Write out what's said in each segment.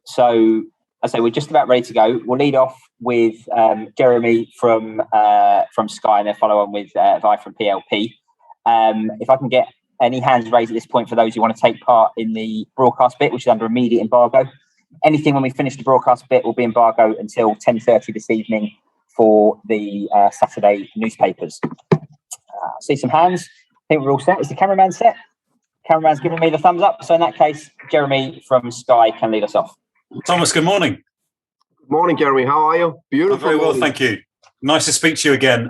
So I say we're just about ready to go. We'll lead off with Jeremy from Sky, and then follow on with Vi from PLP. If I can get any hands raised at this point for those who want to take part in the broadcast bit, which is under immediate embargo. Anything when we finish the broadcast bit will be embargo until 10:30 this evening for the Saturday newspapers. See some hands. I think we're all set. Is the cameraman set? Cameraman's giving me the thumbs up. So in that case, Jeremy from Sky can lead us off. Thomas, good morning. Good morning, Jeremy. How are you? Beautiful. I'm very well, thank you. Nice to speak to you again.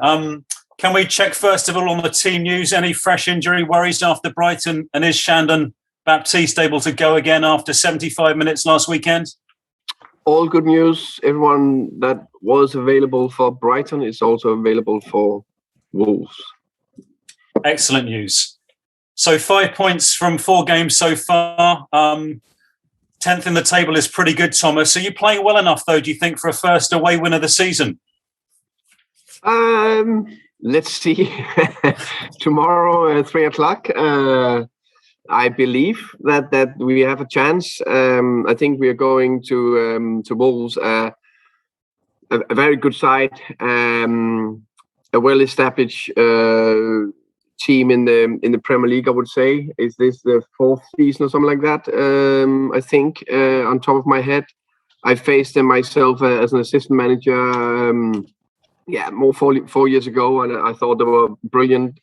Can we check first of all on the team news? Any fresh injury worries after Brighton? And is Shandon Baptiste able to go again after 75 minutes last weekend? All good news. Everyone that was available for Brighton is also available for Wolves. Excellent news. So 5 points from 4 games so far. 10th in the table is pretty good, Thomas. Are you playing well enough, though, do you think, for a first away win of the season? Let's see. Tomorrow at 3:00. I believe that we have a chance. I think we are going to Wolves, a very good side, a well-established team in the Premier League. I would say, is this the 4th season or something like that? I think on top of my head, I faced them myself as an assistant manager. More 4 years ago, and I thought they were brilliant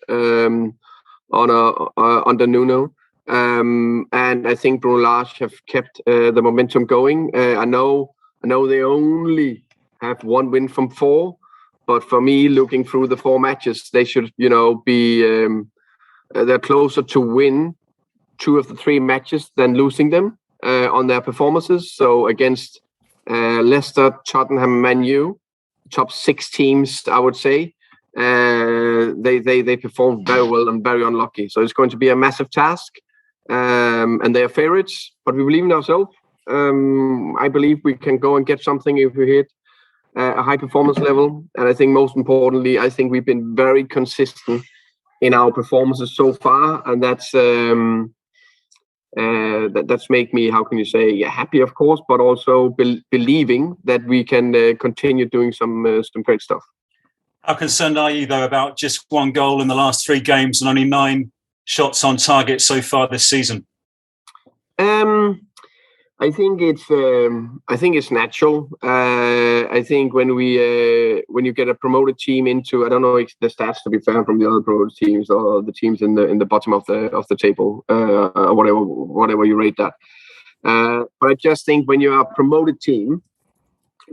under Nuno. And I think Bruno Lage have kept the momentum going. I know they only have 1 win from 4, but for me, looking through the 4 matches, they should, be they're closer to win 2 of the 3 matches than losing them on their performances. So against Leicester, Tottenham, Man U, top 6 teams, I would say, they performed very well and very unlucky. So it's going to be a massive task. And they are favourites, but we believe in ourselves. I believe we can go and get something if we hit a high performance level. And I think most importantly, I think we've been very consistent in our performances so far, and that's make me, how can you say, happy, of course, but also believing that we can continue doing some great stuff. How concerned are you, though, about just 1 goal in the last 3 games and only 9 shots on target so far this season? I think it's natural. I think when you get a promoted team into, I don't know if the stats, to be fair, from the other promoted teams or the teams in the bottom of the table, or whatever you rate that. But I just think when you're a promoted team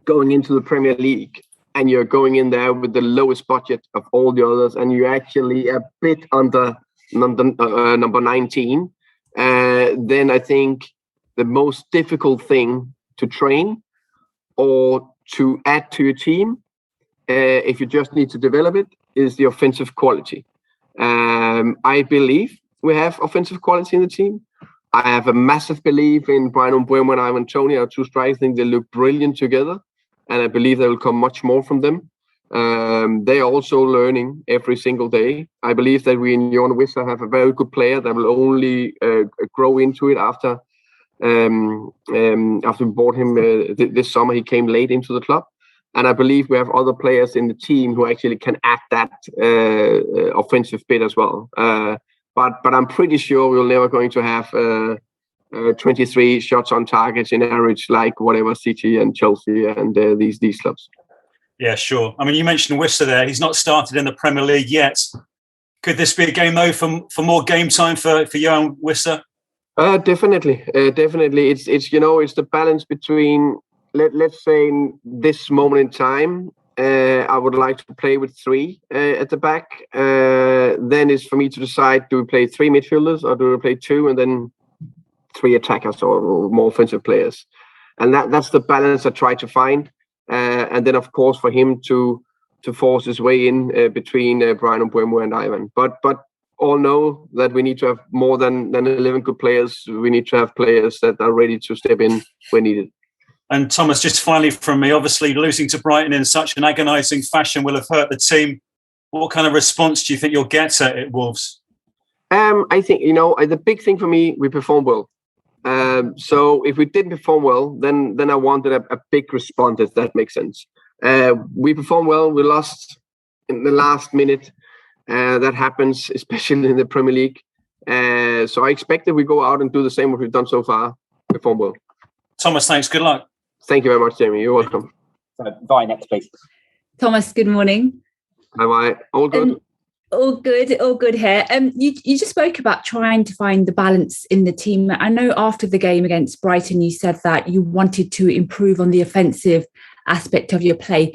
going into the Premier League and you're going in there with the lowest budget of all the others, and you're actually a bit under number 19, then I think the most difficult thing to train or to add to your team, if you just need to develop it, is the offensive quality. I believe we have offensive quality in the team. I have a massive belief in Brian Mbeumo and Ivan Toney, our 2 strikers. I think they look brilliant together, and I believe there will come much more from them. They are also learning every single day. I believe that we in Jorn Wissa have a very good player that will only grow into it after we bought him this summer. He came late into the club, and I believe we have other players in the team who actually can add that offensive bit as well. But I'm pretty sure we're never going to have 23 shots on targets in average like whatever City and Chelsea and these clubs. Yeah, sure. I mean, you mentioned Wissa there. He's not started in the Premier League yet. Could this be a game, though, for more game time for Johan Wissa? Definitely. It's the balance between, let's say, in this moment in time, I would like to play with 3 at the back. Then it's for me to decide, do we play 3 midfielders or do we play 2 and then 3 attackers or more offensive players? And that's the balance I try to find. And then, of course, for him to force his way in between Brian Mbeumo and Ivan. But all know that we need to have more than 11 good players. We need to have players that are ready to step in when needed. And Thomas, just finally from me, obviously losing to Brighton in such an agonising fashion will have hurt the team. What kind of response do you think you'll get at Wolves? I think, the big thing for me, we perform well. So if we didn't perform well, then I wanted a big response, if that makes sense. We performed well. We lost in the last minute. That happens, especially in the Premier League. So I expect that we go out and do the same what we've done so far. Perform well. Thomas, thanks. Good luck. Thank you very much, Jamie. You're welcome. Vi, next, please. Thomas, good morning. Am I all good? All good here. You just spoke about trying to find the balance in the team. I know after the game against Brighton, you said that you wanted to improve on the offensive aspect of your play.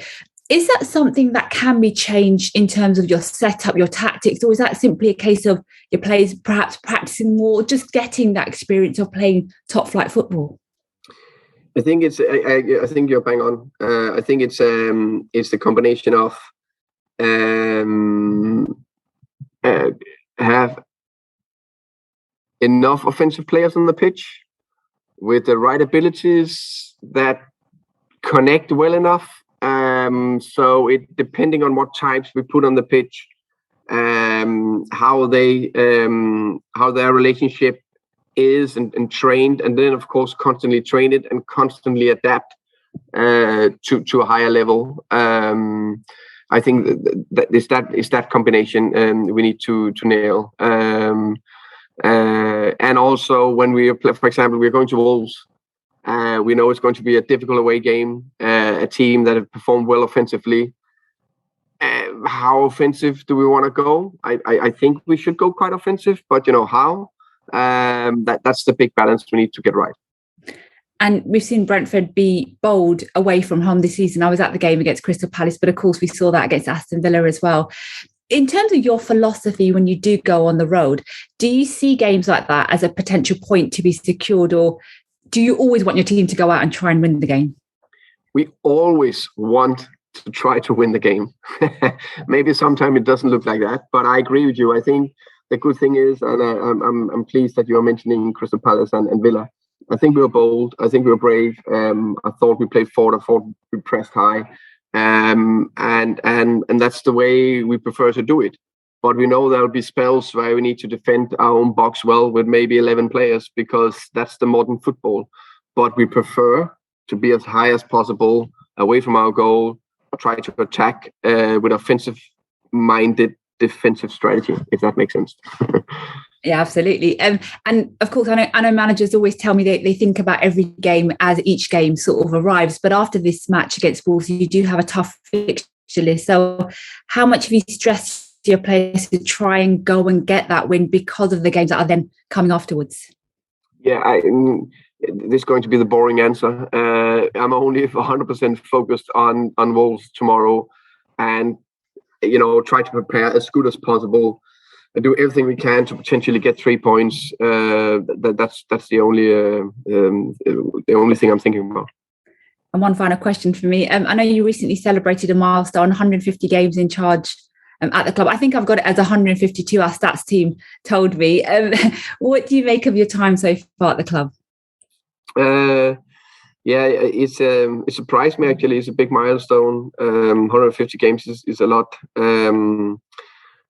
Is that something that can be changed in terms of your setup, your tactics, or is that simply a case of your players perhaps practicing more, just getting that experience of playing top flight football? I think it's. I think you're bang on. I think it's the combination of have enough offensive players on the pitch with the right abilities that connect well enough. So it depending on what types we put on the pitch, how their relationship is and trained, and then of course constantly train it and constantly adapt to a higher level. I think that is that combination we need to nail. And also when we play, for example, we're going to Wolves. We know it's going to be a difficult away game. A team that have performed well offensively. How offensive do we want to go? I think we should go quite offensive, but how? That's the big balance we need to get right. And we've seen Brentford be bold away from home this season. I was at the game against Crystal Palace, but of course we saw that against Aston Villa as well. In terms of your philosophy when you do go on the road, do you see games like that as a potential point to be secured, or do you always want your team to go out and try and win the game? We always want to try to win the game. Maybe sometimes it doesn't look like that, but I agree with you. I think the good thing is, and I'm pleased that you are mentioning Crystal Palace and Villa. I think we were bold. I think we were brave. I thought we played forward. I thought we pressed high, and that's the way we prefer to do it. But we know there'll be spells where we need to defend our own box well with maybe 11 players, because that's the modern football. But we prefer to be as high as possible away from our goal, try to attack with offensive-minded defensive strategy, if that makes sense. Yeah, absolutely. And of course, I know managers always tell me they think about every game as each game sort of arrives. But after this match against Wolves, you do have a tough fixture list. So how much have you stressed your players to try and go and get that win because of the games that are then coming afterwards? Yeah, this is going to be the boring answer. I'm only 100% focused on Wolves tomorrow, and try to prepare as good as possible and do everything we can to potentially get 3 points. That's the only thing I'm thinking about. And one final question for me. I know you recently celebrated a milestone, 150 games in charge at the club. I think I've got it as 152, our stats team told me. What do you make of your time so far at the club? Yeah, it surprised me actually. It's a big milestone. 150 games is a lot.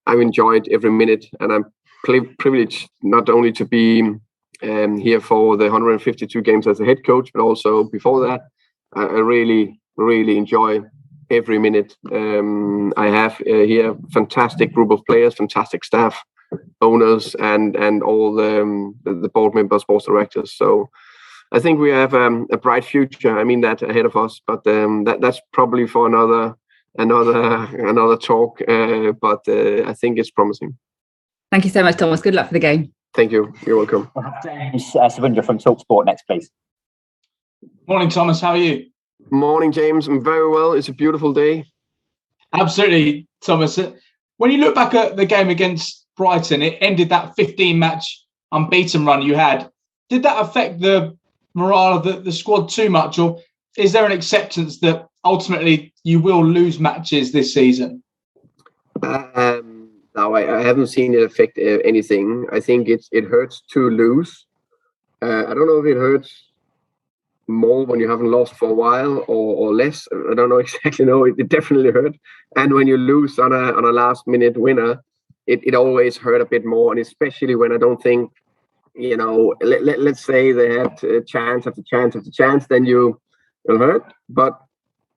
I've enjoyed every minute, and I'm privileged not only to be here for the 152 games as a head coach, but also before that, I really, really enjoy every minute. I have here a fantastic group of players, fantastic staff, owners, and all the board members, sports directors. So I think we have a bright future. I mean that ahead of us, but that's probably for another talk. But I think it's promising. Thank you so much, Thomas. Good luck for the game. Thank you. You're welcome. We'll have James Savundra from TalkSport next, please. Morning, Thomas. How are you? Morning, James. I'm very well. It's a beautiful day. Absolutely, Thomas. When you look back at the game against Brighton, it ended that 15-match unbeaten run you had. Did that affect the morale of the squad too much, or is there an acceptance that ultimately you will lose matches this season? No, I haven't seen it affect anything. I think it hurts to lose. I don't know if it hurts more when you haven't lost for a while or less. I don't know exactly. No, it definitely hurt. And when you lose on a last minute winner, it always hurt a bit more. And especially when I don't think let's say they had chance after chance after chance, then you'll hurt. But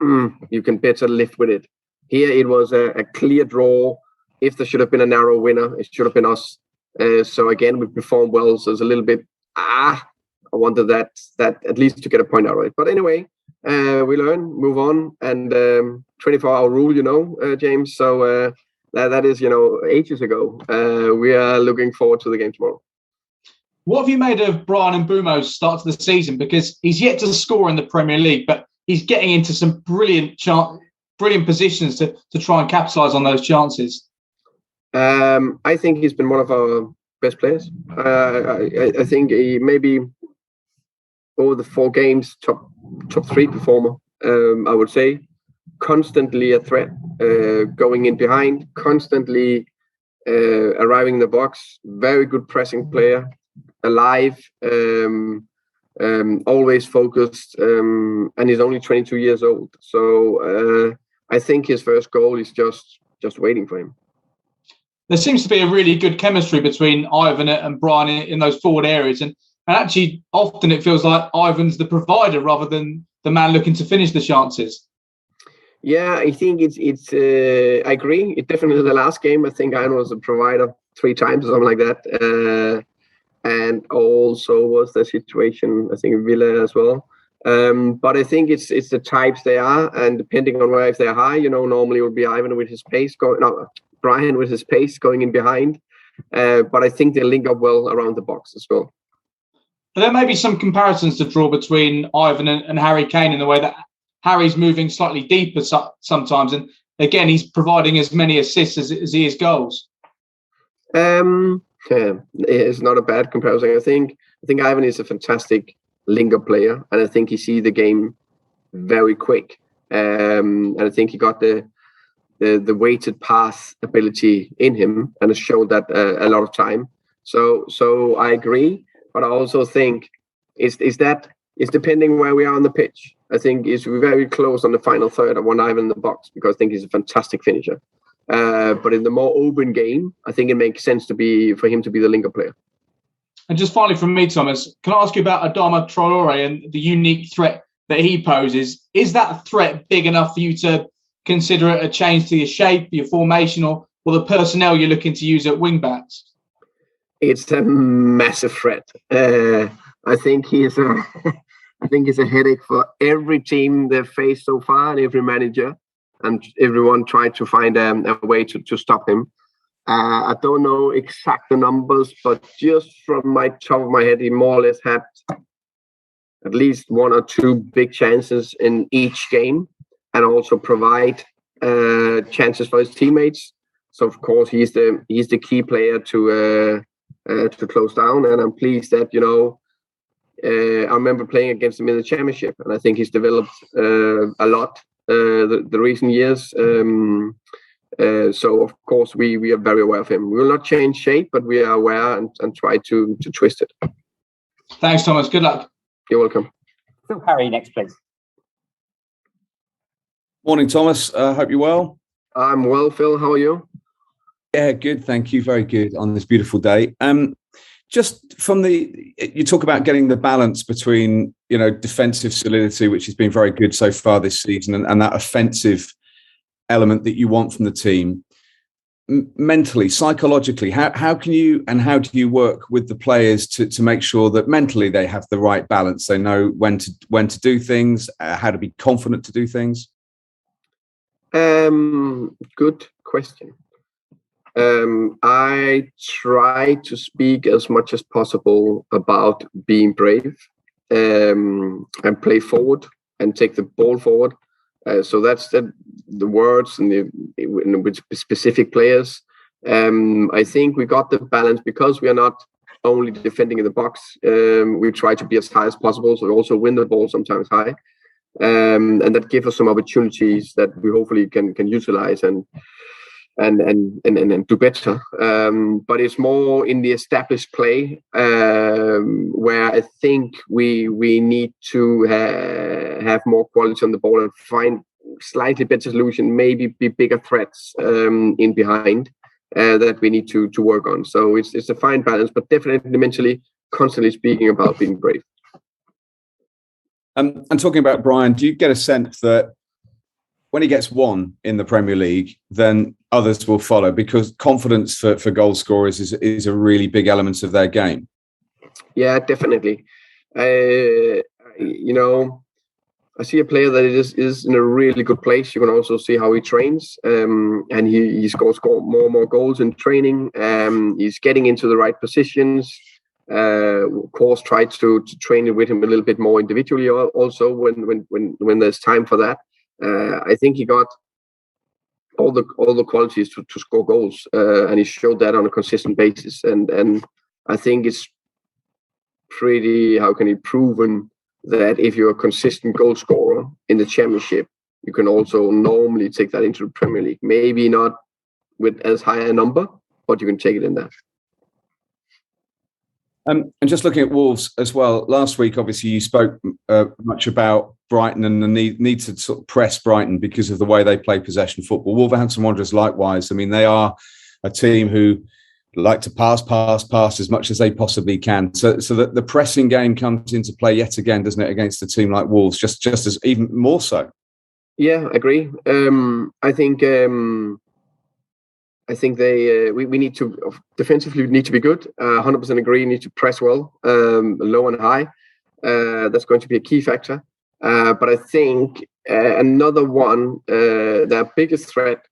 you can better live with it. Here it was a clear draw. If there should have been a narrow winner, it should have been us. So again, we performed well. So it's a little bit, I wanted that at least to get a point out of it. But anyway, we learn, move on, and 24-hour rule, James. So that is, ages ago. We are looking forward to the game tomorrow. What have you made of Brian Mbeumo's start to the season? Because he's yet to score in the Premier League, but he's getting into some brilliant positions to try and capitalise on those chances. I think he's been one of our best players. I think he maybe over the 4 games, top 3 performer, I would say. Constantly a threat, going in behind, constantly arriving in the box. Very good pressing player, alive, always focused, and he's only 22 years old. So I think his first goal is just waiting for him. There seems to be a really good chemistry between Ivan and Brian in those forward areas. And actually, often it feels like Ivan's the provider rather than the man looking to finish the chances. Yeah, I think it's. I agree. It definitely the last game. I think Ivan was a provider 3 times or something like that. And also was the situation, I think, in Villa as well. But I think it's the types they are, and depending on where, if they're high, normally it would be Ivan with his pace Brian with his pace going in behind. But I think they link up well around the box as well. But there may be some comparisons to draw between Ivan and Harry Kane in the way that Harry's moving slightly deeper sometimes, and again he's providing as many assists as he is goals. It's not a bad comparison. I think Ivan is a fantastic link-up player, and I think he sees the game very quick. And I think he got the weighted pass ability in him, and has shown that a lot of time. So I agree, but I also think is depending where we are on the pitch. I think it's very close on the final third. I want Ivan in the box because I think he's a fantastic finisher. But in the more open game, I think it makes sense for him to be the link-up player. And just finally from me, Thomas, can I ask you about Adama Traore and the unique threat that he poses? Is that threat big enough for you to consider it a change to your shape, your formation, or the personnel you're looking to use at wing-backs? It's a massive threat. I think he's a headache for every team they've faced so far, and every manager. And everyone tried to find a way to stop him. I don't know exact the numbers, but just from my top of my head, he more or less had at least 1 or 2 big chances in each game, and also provide chances for his teammates. So of course he's the key player to close down, and I'm pleased that I remember playing against him in the Championship, and I think he's developed a lot. The recent years. So, of course, we are very aware of him. We will not change shape, but we are aware and try to twist it. Thanks, Thomas. Good luck. You're welcome. Phil Parry next, please. Morning, Thomas. Hope you're well. I'm well, Phil. How are you? Yeah, good. Thank you. Very good on this beautiful day. Just from you talk about getting the balance between, defensive solidity, which has been very good so far this season, and that offensive element that you want from the team. Mentally, psychologically, how can you and how do you work with the players to make sure that mentally they have the right balance? They know when to do things, how to be confident to do things. Good question. I try to speak as much as possible about being brave and play forward and take the ball forward. So that's the words and with specific players. I think we got the balance because we are not only defending in the box. We try to be as high as possible, so we also win the ball sometimes high, and that gives us some opportunities that we hopefully can utilize and do better. But it's more in the established play where I think we need to have more quality on the ball and find slightly better solution, maybe be bigger threats in behind that we need to work on. So it's a fine balance, but definitely mentally constantly speaking about being brave. And talking about Brian, do you get a sense that when he gets one in the Premier League, then others will follow? Because confidence for goal scorers is a really big element of their game. Yeah, definitely. I see a player that is in a really good place. You can also see how he trains, and he scores more and more goals in training. He's getting into the right positions. Of course, try to train with him a little bit more individually. Also, when there's time for that, I think he got all the qualities to score goals, and he showed that on a consistent basis. And I think it's pretty proven that if you're a consistent goal scorer in the Championship, you can also normally take that into the Premier League. Maybe not with as high a number, but you can take it in there. And just looking at Wolves as well, last week, obviously, you spoke much about Brighton and the need to sort of press Brighton because of the way they play possession football. Wolverhampton Wanderers, likewise. I mean, they are a team who like to pass as much as they possibly can. So that the pressing game comes into play yet again, doesn't it, against a team like Wolves, just as even more so. Yeah, I agree. I think they we need to defensively need to be good. 100% agree. Need to press well, low and high. That's going to be a key factor. But I think another one, their biggest threat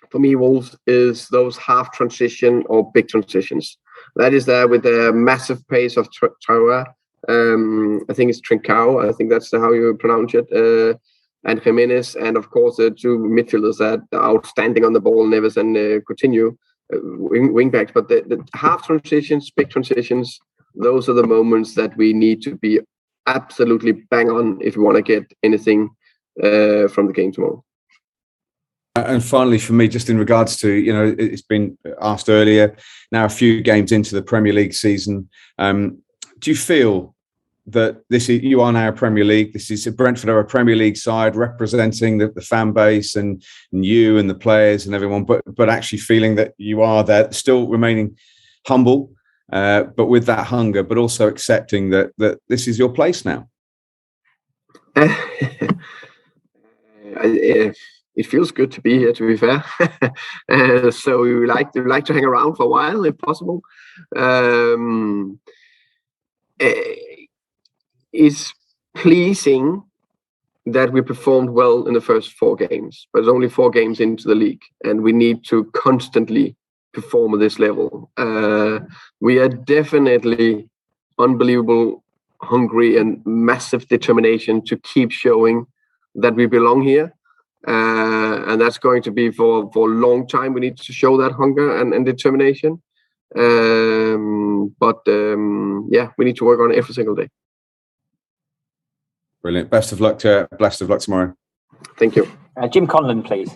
for me, Wolves, is those half transition or big transitions. That is there with the massive pace of Traore. I think it's Trincao. I think that's how you pronounce it. And Jimenez, and of course the two midfielders that are outstanding on the ball, Neves and Coutinho, wing backs. But the half transitions, big transitions, those are the moments that we need to be absolutely bang on if we want to get anything from the game tomorrow. And finally, for me, just in regards to, it's been asked earlier, now a few games into the Premier League season, do you feel that you are now a Premier League? This is Brentford are a Premier League side representing the fan base and you and the players and everyone, but actually feeling that you are there, still remaining humble, but with that hunger, but also accepting that this is your place now? It feels good to be here, to be fair. So we like to hang around for a while, if possible. It's pleasing that we performed well in the first 4 games, but it's only 4 games into the league, and we need to constantly perform at this level. We are definitely unbelievable, hungry, and massive determination to keep showing that we belong here. And that's going to be for a long time. We need to show that hunger and determination. But we need to work on it every single day. Brilliant. Best of luck tomorrow. Thank you. Jim Conlon, please.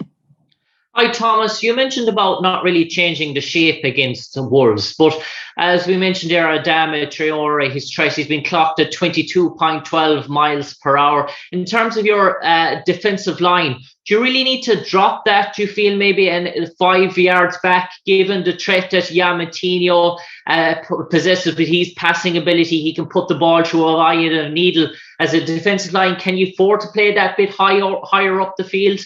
Hi, Thomas. You mentioned about not really changing the shape against the Wolves, but as we mentioned there, Adama Traore, he's been clocked at 22.12 miles per hour. In terms of your defensive line, do you really need to drop that? Do you feel maybe 5 yards back, given the threat that Yamatino possesses with his passing ability? He can put the ball through a eye and a needle. As a defensive line, can you afford to play that bit higher up the field?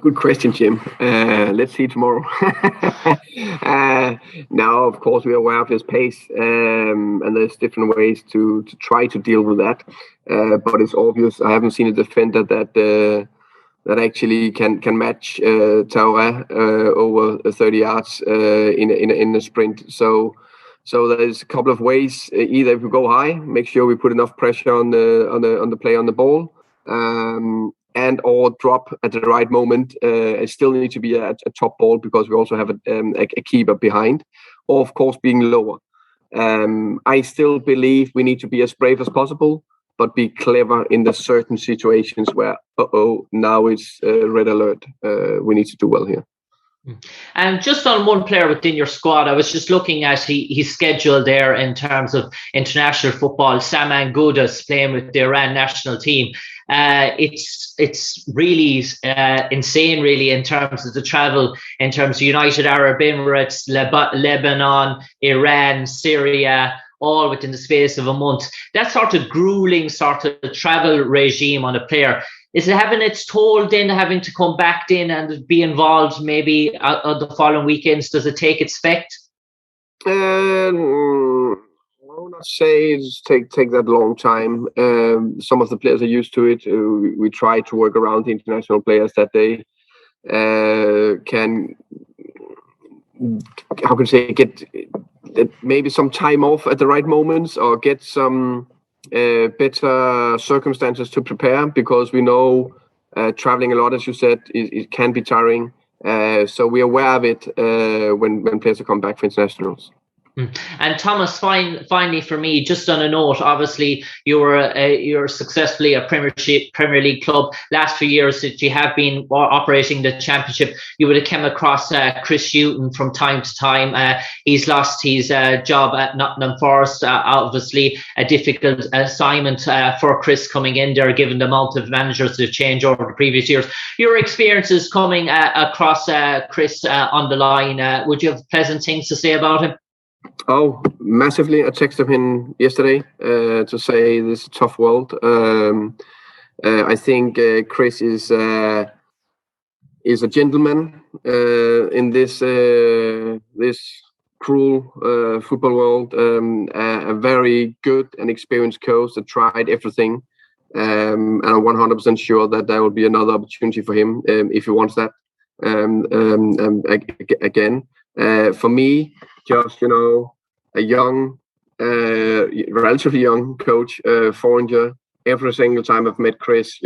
Good question, Jim. Let's see tomorrow. Now, of course, we are aware of his pace, and there's different ways to try to deal with that. But it's obvious. I haven't seen a defender that actually can match Traore over 30 yards in a sprint. So there's a couple of ways. Either if we go high, make sure we put enough pressure on the play on the ball. And or drop at the right moment. It still need to be a top ball because we also have a keeper behind, or of course being lower. I still believe we need to be as brave as possible, but be clever in the certain situations where now it's red alert. We need to do well here. And just on one player within your squad, I was just looking at his schedule there in terms of international football. Saman Goudas playing with the Iran national team. It's really insane, really, in terms of the travel, in terms of United Arab Emirates, Lebanon, Iran, Syria, all within the space of a month. That sort of grueling sort of travel regime on a player, is it having its toll then, having to come back in and be involved maybe on the following weekends? Does it take its effect? I will not say it's take that long time. Some of the players are used to it. We try to work around the international players that they can, how can I say, get maybe some time off at the right moments, or get some better circumstances to prepare, because we know traveling a lot, as you said, it can be tiring. So we're aware of it when players come back for internationals. And Thomas, finally for me, just on a note, obviously you're successfully a Premier League club. Last few years that you have been operating the Championship, you would have come across Chris Hughton from time to time. He's lost his job at Nottingham Forest. Obviously a difficult assignment for Chris coming in there, given the amount of managers that have changed over the previous years. Your experiences coming across Chris on the line, would you have pleasant things to say about him? Oh, massively. I texted him yesterday to say this is a tough world. I think Chris is a gentleman in this cruel football world. A very good and experienced coach that tried everything. And I'm 100% sure that there will be another opportunity for him if he wants that again. For me, just, a young, relatively young coach, foreigner. Every single time I've met Chris,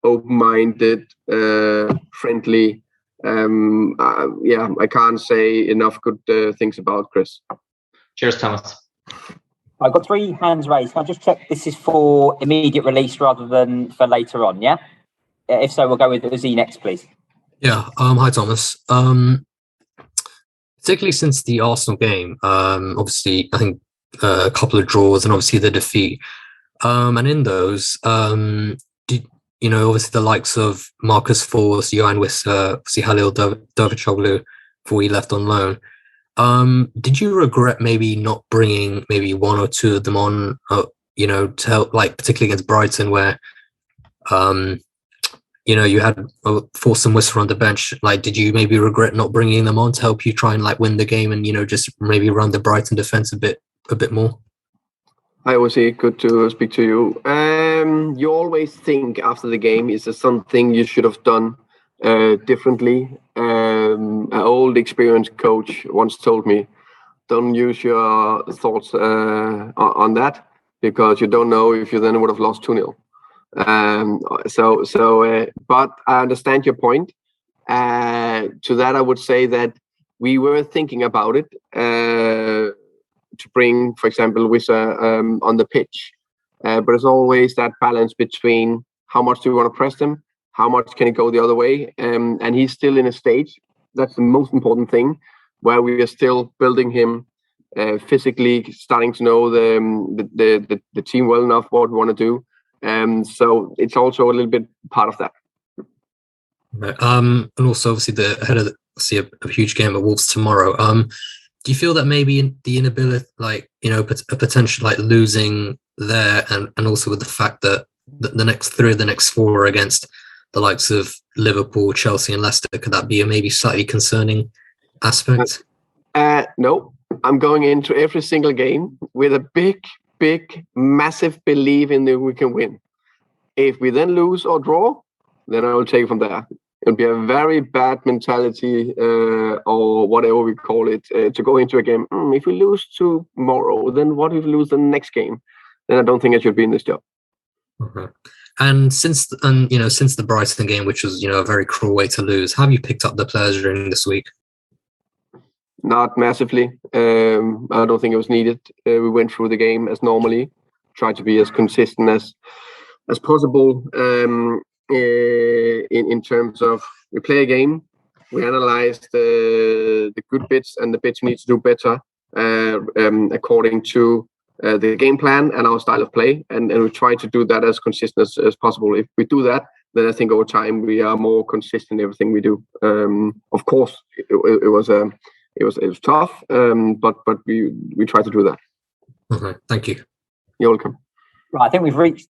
open-minded, friendly. I can't say enough good things about Chris. Cheers, Thomas. I've got 3 hands raised. Can I just check this is for immediate release rather than for later on, yeah? If so, we'll go with Uzi next, please. Yeah. Hi, Thomas. Particularly since the Arsenal game, obviously, I think a couple of draws and obviously the defeat. And in those, obviously the likes of Marcus Forss, Johan Wissa, obviously Halil Davutoglu, before he left on loan. Did you regret maybe not bringing maybe 1 or 2 of them on, to help, like particularly against Brighton, where you had Forss and Wissa on the bench? Like, did you maybe regret not bringing them on to help you try and win the game and just maybe run the Brighton defense a bit more? Hi, Ozzy. Good to speak to you. You always think after the game, is there something you should have done differently? An old experienced coach once told me, don't use your thoughts on that, because you don't know if you then would have lost 2-0. But I understand your point. To that, I would say that we were thinking about it to bring, for example, Wissa on the pitch. But it's always that balance between how much do we want to press him, how much can it go the other way, and he's still in a stage. That's the most important thing, where we are still building him physically, starting to know the team well enough, what we want to do. So it's also a little bit part of that. Right. And also, obviously, ahead of a huge game at Wolves tomorrow. Do you feel that maybe the inability, a potential losing there, and also with the fact that the next 3 of the next 4 are against the likes of Liverpool, Chelsea, and Leicester, could that be a maybe slightly concerning aspect? No, I'm going into every single game with a big, massive belief in that we can win. If we then lose or draw, then I will take it from there. It'll be a very bad mentality, or whatever we call it, to go into a game. If we lose tomorrow, then what if we lose the next game? Then I don't think I should be in this job. Okay. And since the Brighton game, which was a very cruel way to lose, have you picked up the players during this week? Not massively. I don't think it was needed. We went through the game as normally, tried to be as consistent as possible. In terms of, we play a game, we analyze the good bits and the bits we need to do better according to the game plan and our style of play, and we try to do that as consistent as possible. If we do that, then I think over time we are more consistent in everything we do. Of course, it was tough, but we try to do that. Okay, thank you. You're welcome. Right, I think we've reached